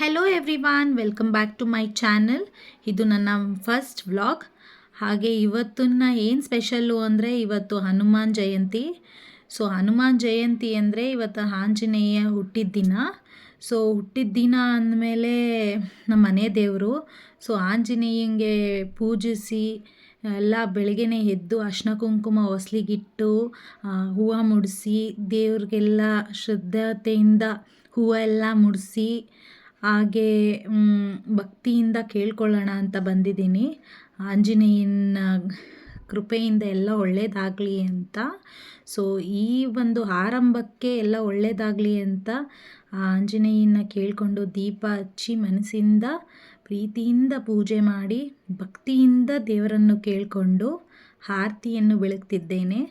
Hello everyone, welcome back to my channel. ಇದು ನನ್ನ first vlog. ಹಾಗೆ ಇವತ್ತನ್ನ ಏನು ಸ್ಪೆಷಲ್ಲು ಅಂದರೆ ಇವತ್ತು ಹನುಮಾನ್ ಜಯಂತಿ. ಸೊ ಹನುಮಾನ್ ಜಯಂತಿ ಅಂದರೆ ಇವತ್ತು ಆಂಜನೇಯ ಹುಟ್ಟಿದ ದಿನ. ಸೊ ಹುಟ್ಟಿದ ದಿನ ಅಂದಮೇಲೆ ನಮ್ಮ ಮನೆ ದೇವರು. ಸೊ ಆಂಜನೇಯಂಗೆ ಪೂಜಿಸಿ ಎಲ್ಲ ಬೆಳಗ್ಗೆನೇ ಎದ್ದು ಅರ್ಶಿನ ಕುಂಕುಮ ಹೊಸ್ಲಿಗಿಟ್ಟು ಹೂವು ಮುಡಿಸಿ ದೇವ್ರಿಗೆಲ್ಲ ಶ್ರದ್ಧತೆಯಿಂದ ಹೂವು ಎಲ್ಲ ಮುಡಿಸಿ ಹಾಗೆ ಭಕ್ತಿಯಿಂದ ಕೇಳ್ಕೊಳ್ಳೋಣ ಅಂತ ಬಂದಿದ್ದೀನಿ. ಆಂಜನೇಯನ ಕೃಪೆಯಿಂದ ಎಲ್ಲ ಒಳ್ಳೆಯದಾಗಲಿ ಅಂತ. ಸೊ ಈ ಒಂದು ಆರಂಭಕ್ಕೆ ಎಲ್ಲ ಒಳ್ಳೆಯದಾಗಲಿ ಅಂತ ಆಂಜನೇಯನ ಕೇಳಿಕೊಂಡು ದೀಪ ಹಚ್ಚಿ ಮನಸ್ಸಿಂದ ಪ್ರೀತಿಯಿಂದ ಪೂಜೆ ಮಾಡಿ ಭಕ್ತಿಯಿಂದ ದೇವರನ್ನು ಕೇಳಿಕೊಂಡು ಆರತಿಯನ್ನು ಬೆಳಗ್ತಿದ್ದೇನೆ.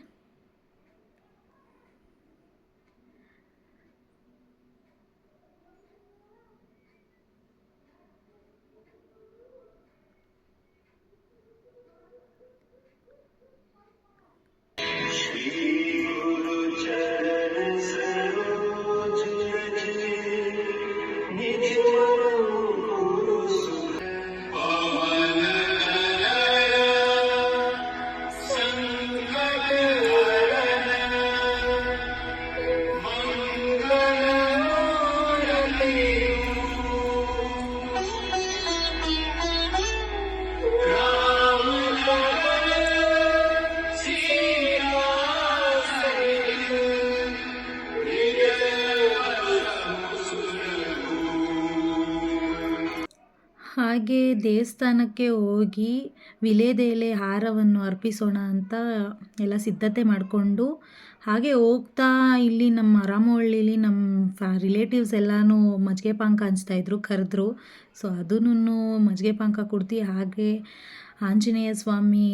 ಹಾಗೆ ದೇವಸ್ಥಾನಕ್ಕೆ ಹೋಗಿ ವಿಳೆದೆಲೆ ಹಾರವನ್ನು ಅರ್ಪಿಸೋಣ ಅಂತ ಎಲ್ಲ ಸಿದ್ಧತೆ ಮಾಡಿಕೊಂಡು ಹಾಗೆ ಹೋಗ್ತಾ ಇಲ್ಲಿ ನಮ್ಮ ರಾಮವಳ್ಳಿಲಿ ನಮ್ಮ ರಿಲೇಟಿವ್ಸ್ ಎಲ್ಲನೂ ಮಜ್ಜಿಗೆ ಪಾಕ ಹಂಚ್ತಾಯಿದ್ರು, ಕರೆದ್ರು. ಸೊ ಅದನ್ನು ಮಜ್ಜಿಗೆ ಪಾಕ ಕುಡ್ದು ಹಾಗೆ ಆಂಜನೇಯ ಸ್ವಾಮಿ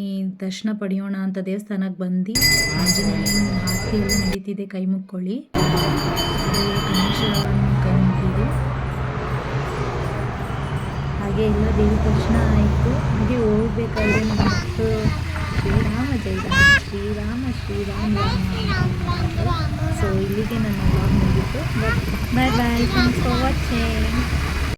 ದರ್ಶನ ಪಡೆಯೋಣ ಅಂತ ದೇವಸ್ಥಾನಕ್ಕೆ ಬಂದು ಆಂಜನೇಯನ ಆರತಿ ಎಲ್ಲ ನಡೀತಿದೆ. ಕೈ ಮುಕ್ಕೊಳ್ಳಿ, ಗಣೇಶವನ್ನು ಕೈ ಮುಕ್ಕಿದೆ. ಹಾಗೆ ಎಲ್ಲ ದೇವಿ ದರ್ಶನ ಆಯಿತು. ಹಾಗೆ ಹೋಗ್ಬೇಕಾದ್ರೆ ನಮ್ಮ ಮಕ್ಕಳು ಶ್ರೀರಾಮ ಜೈ ರಾಮ ಶ್ರೀರಾಮ ಶ್ರೀರಾಮ ರಾಮ. ಸೊ ಇಲ್ಲಿಗೆ ನನ್ನ ವ್ಲಾಗ್ ಮುಗಿತು. ಬಾಯ್ ಬಾಯ್, ಥ್ಯಾಂಕ್ಸ್ ಫಾರ್ ವಾಚಿಂಗ್.